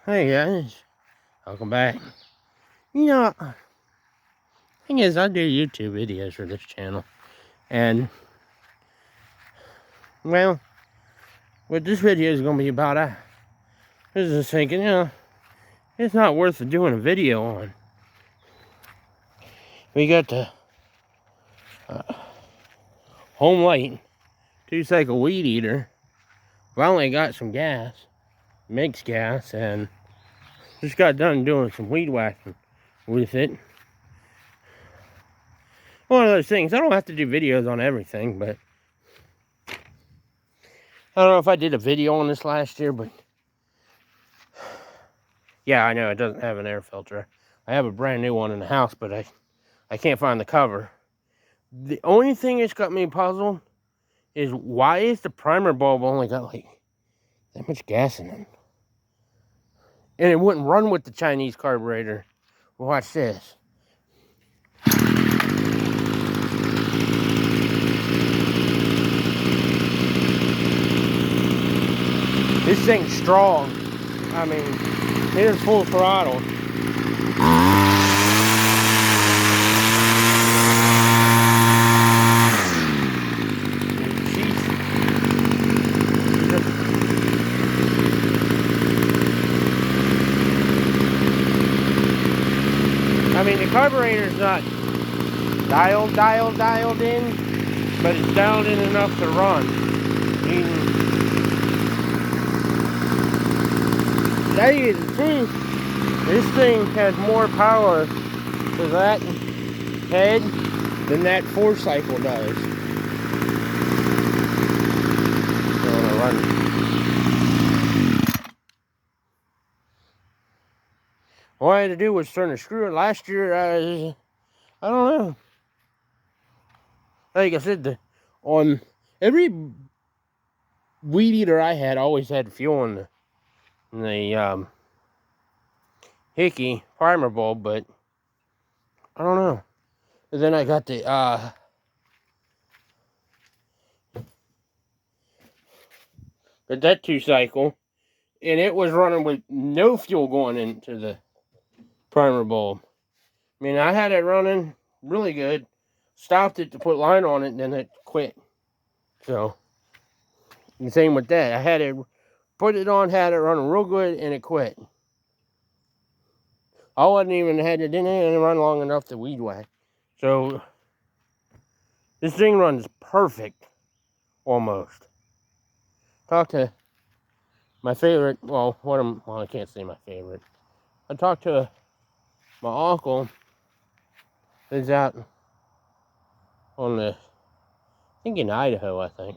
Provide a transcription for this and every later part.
Hey guys, welcome back. You know, thing is, I do YouTube videos for this channel, and well, what this video is going to be about, I was just thinking, it's not worth doing a video on. We got the home light 2-cycle weed eater. Finally got some gas, makes gas, and just got done doing some weed whacking with it. One of those things. I don't have to do videos on everything, but I don't know if I did a video on this last year, but yeah, I know it doesn't have an air filter. I have a brand new one in the house, but I can't find the cover. The only thing that's got me puzzled is why is the primer bulb only got like that much gas in it? And it wouldn't run with the Chinese carburetor. Watch this. This thing's strong. I mean, it is full throttle. I mean, the carburetor's not dialed in, but it's dialed in enough to run. Tell you the truth, this thing has more power to that head than that 4-cycle does. All I had to do was turn the screw. Last year, I don't know. Like I said, on every weed eater I had, always had fuel in the Hickey primer bulb, but I don't know. And then I got the that 2-cycle, and it was running with no fuel going into the primer bulb. I mean, I had it running really good, stopped it to put line on it, and then it quit. So, the same with that. I had it, put it on, had it running real good, and it quit. I wasn't even had it in it and run long enough to weed whack. So, this thing runs perfect, almost. Talked to my favorite, well, I can't say my favorite. I talked to my uncle who's out on I think in Idaho, I think.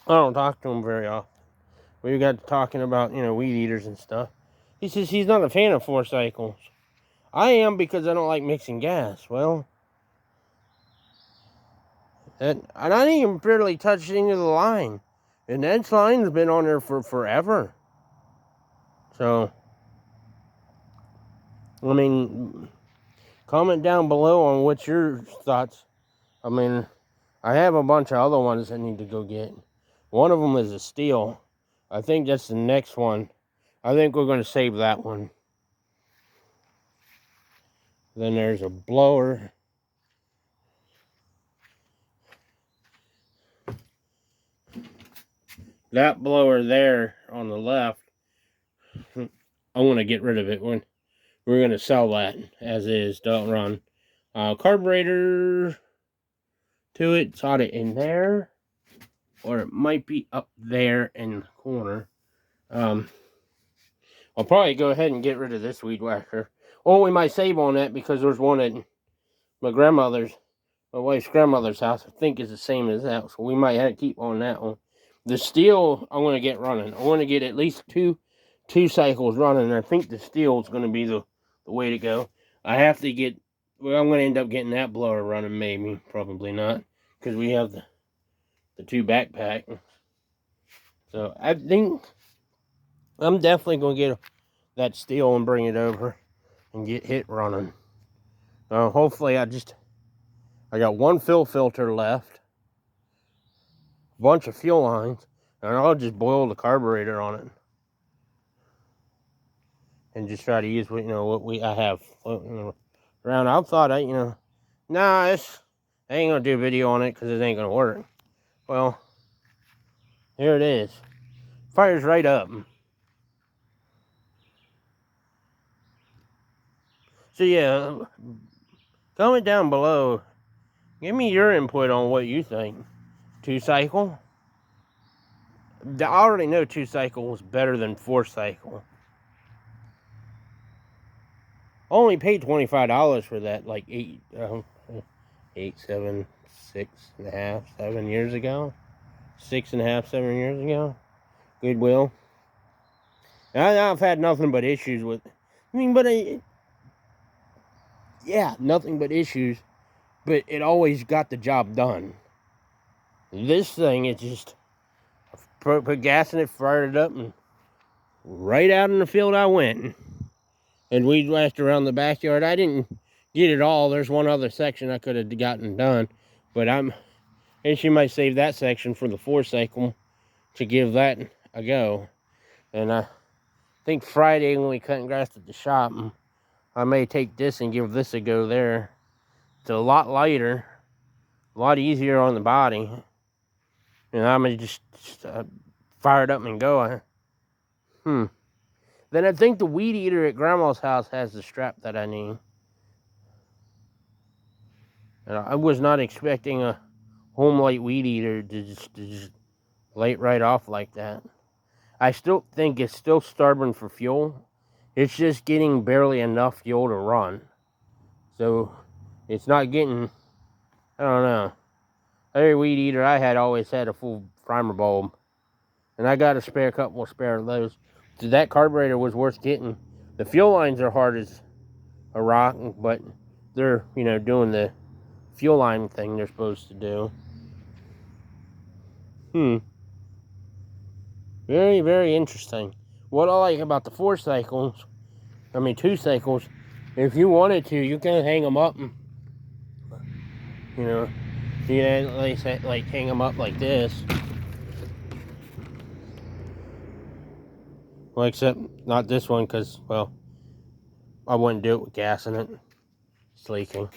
I don't talk to him very often. We got to talking about, weed eaters and stuff. He says he's not a fan of 4-cycles. I am because I don't like mixing gas. Well, and I didn't even barely touch any of the line. And that line's been on there for forever. So, I mean, comment down below on what's your thoughts. I mean, I have a bunch of other ones I need to go get. One of them is a steel. I think that's the next one. I think we're going to save that one. Then there's a blower. That blower there on the left, I want to get rid of it. We're going to sell that as is. Don't run. Carburetor to it. It's on it in there. Or it might be up there in the corner. I'll probably go ahead and get rid of this weed whacker. Or we might save on that because there's one at my wife's grandmother's house. I think is the same as that. So we might have to keep on that one. The steel, I'm going to get running. I want to get at least two 2-cycles running. I think the steel is going to be the way to go. I have to get, well, I'm going to end up getting that blower running, maybe. Probably not. Because we have the 2 backpacks. So I think I'm definitely going to get that steel and bring it over and get hit running. Hopefully I got one fill filter left, a bunch of fuel lines, and I'll just boil the carburetor on it. and just try to use what I have floating around. I thought nah, I ain't gonna do a video on it because it ain't gonna work. Well, here it is. Fires right up. So yeah, comment down below. Give me your input on what you think. 2-cycle? I already know 2-cycle is better than 4-cycle. Only paid $25 for that, like 7 years ago. 6.5, 7 years ago. Goodwill. I've had nothing but issues with. Yeah, nothing but issues. But it always got the job done. This thing, it just put gas in it, fired it up, and right out in the field I went. And weed whacked around the backyard. I didn't get it all. There's one other section I could have gotten done. But and she might save that section for the 4-cycle to give that a go. And I think Friday when we cutting grass at the shop, I may take this and give this a go there. It's a lot lighter, a lot easier on the body. And I'm going to just fire it up and go. Then I think the weed eater at Grandma's house has the strap that I need. And I was not expecting a home light weed eater to just light right off like that. I still think it's still starving for fuel. It's just getting barely enough fuel to run. So it's not getting, I don't know. Every weed eater I had always had a full primer bulb. And I got a couple of spare of those. So that carburetor was worth getting. The fuel lines are hard as a rock, but they're, doing the fuel line thing they're supposed to do. Very, very interesting. What I like about the 2-cycles, if you wanted to, you can hang them up and, like hang them up like this. Well, except not this one, because, well, I wouldn't do it with gas in it. It's leaking.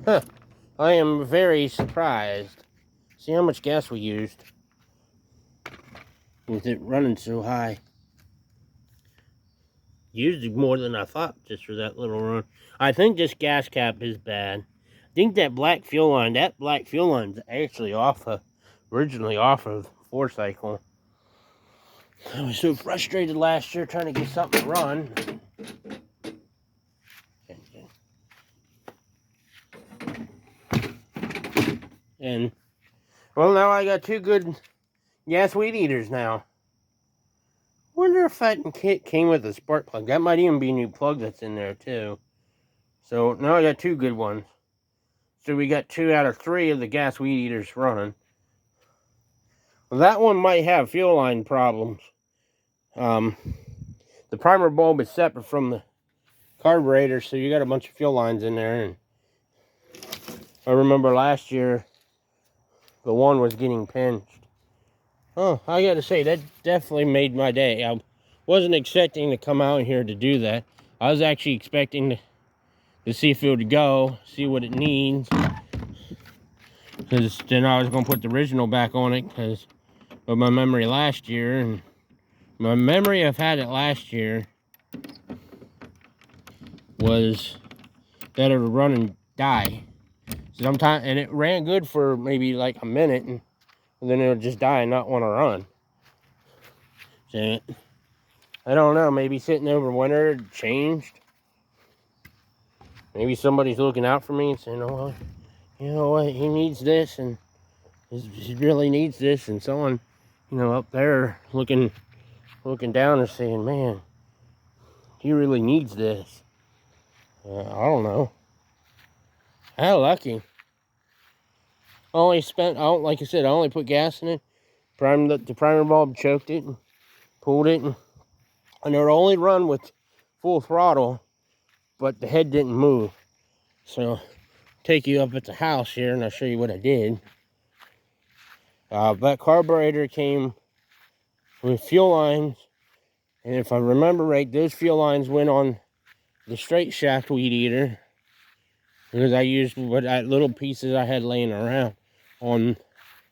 Huh. I am very surprised. See how much gas we used with it running so high. Used more than I thought just for that little run. I think this gas cap is bad. I think that black fuel line's actually originally off of 4-cycle. I was so frustrated last year trying to get something to run. And, well, now I got 2 good gas weed eaters now. Wonder if that kit came with a spark plug. That might even be a new plug that's in there, too. So, now I got 2 good ones. So, we got 2 out of 3 of the gas weed eaters running. Well, that one might have fuel line problems. The primer bulb is separate from the carburetor, so you got a bunch of fuel lines in there. And I remember last year, the one was getting pinched. Oh, I gotta say, that definitely made my day. I wasn't expecting to come out here to do that. I was actually expecting to see if it would go, see what it needs. Because then I was going to put the original back on it because of my memory last year. And my memory of had it last year was that it would run and die. Sometimes, and it ran good for maybe like a minute, and then it would just die and not want to run. So, I don't know, maybe sitting over winter it changed. Maybe somebody's looking out for me and saying, oh, you know what, he needs this, and he really needs this, and someone, up there looking down and saying, man, he really needs this. I don't know. How lucky. Like I said, I only put gas in it, the primer bulb, choked it, and pulled it, and it would only run with full throttle, but the head didn't move. So, take you up at the house here, and I'll show you what I did. That carburetor came with fuel lines And if I remember right, those fuel lines went on the straight shaft weed eater, because I used what little pieces I had laying around on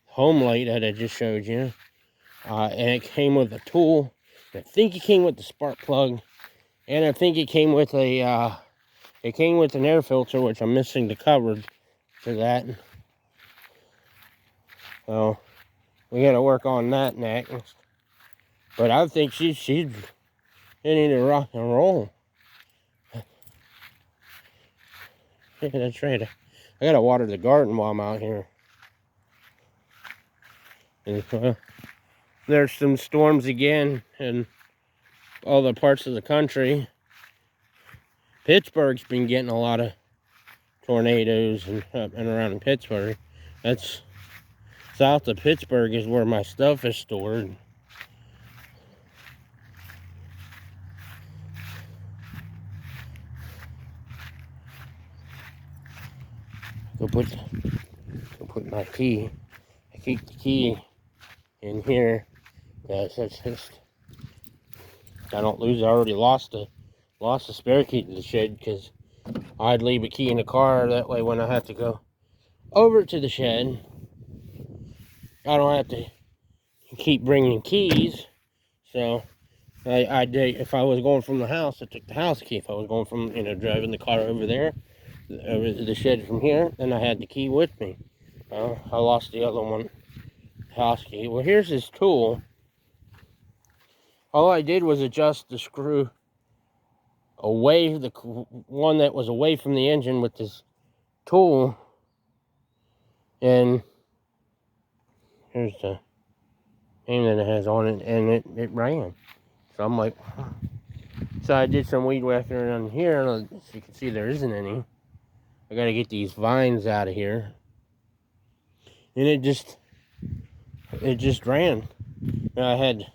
home light that I just showed you. And it came with a tool. I think it came with the spark plug, and I think it came with an air filter, which I'm missing the cover for that. So we got to work on that next. But I think she's ready to rock and roll. Yeah, that's right. I gotta water the garden while I'm out here. And, there's some storms again in all the parts of the country. Pittsburgh's been getting a lot of tornadoes and around in Pittsburgh. That's south of Pittsburgh is where my stuff is stored. Go put my key. I keep the key in here. That's just, I don't lose it. I already lost the spare key to the shed, because I'd leave a key in the car. That way when I have to go over to the shed, I don't have to keep bringing keys. So I did, if I was going from the house, I took the house key. If I was going from, driving the car over there, over to the shed from here, then I had the key with me. I lost the other one, house key. Well, here's this tool. All I did was adjust the screw away, the one that was away from the engine with this tool, and here's the name that it has on it, and it ran. So I'm like, huh. So I did some weed whacking around here. As you can see, there isn't any. I gotta get these vines out of here, and it just ran. And I had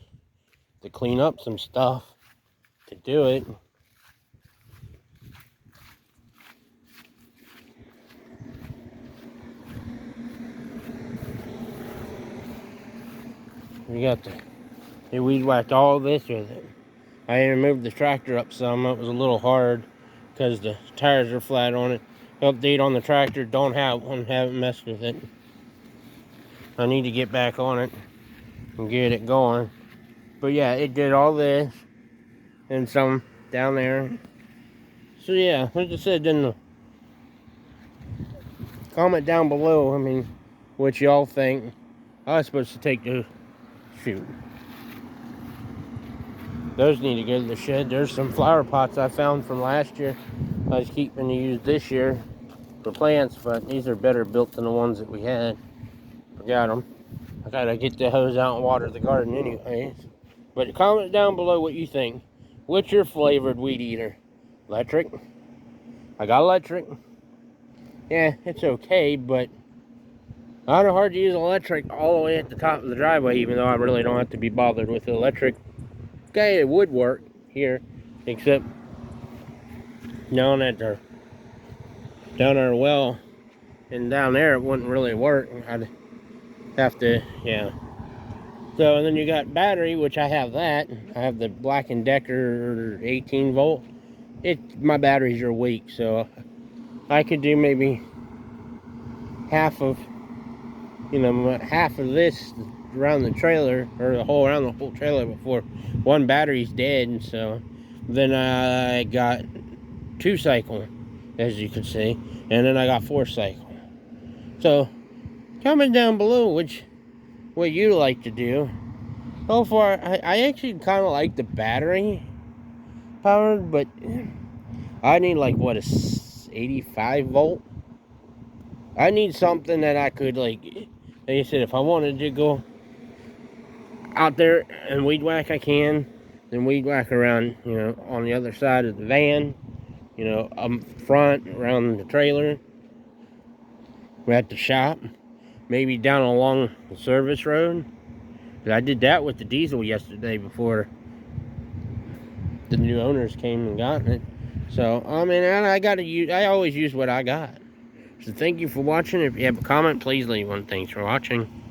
to clean up some stuff to do it. We got the weed whacked all this with it. I even moved the tractor up some. It was a little hard because the tires are flat on it. Update on the tractor, don't have one, haven't messed with it. I need to get back on it and get it going. But yeah, it did all this and some down there. So yeah, like I said, then comment down below, what y'all think. I was supposed to take those, shoot. Those need to go to the shed. There's some flower pots I found from last year. I was keeping to use this year for plants, but these are better built than the ones that we had. Forgot them. I gotta get the hose out and water the garden anyways. But comment down below what you think. What's your flavored weed eater? Electric? I got electric. Yeah, it's okay, but I don't know, hard to use electric all the way at the top of the driveway, even though I really don't have to be bothered with the electric. Okay, it would work here, except down our well and down there it wouldn't really work. I'd have to, yeah. So, and then you got battery, which I have that. I have the Black & Decker 18 volt. My batteries are weak, so I could do maybe half of this around the trailer, or around the whole trailer, before one battery's dead. And so then I got 2 cycle, as you can see, and then I got 4 cycle. So comment down below what you like to do. So far, I actually kind of like the battery powered, but I need like what, a 85 volt. I need something that I could, like I said, if I wanted to go out there and weed whack, I can. Then weed whack around, on the other side of the van, up front, around the trailer. We're at the shop, maybe down along the service road. I did that with the diesel yesterday before the new owners came and got it. So, I always use what I got. So thank you for watching. If you have a comment, please leave one. Thanks for watching.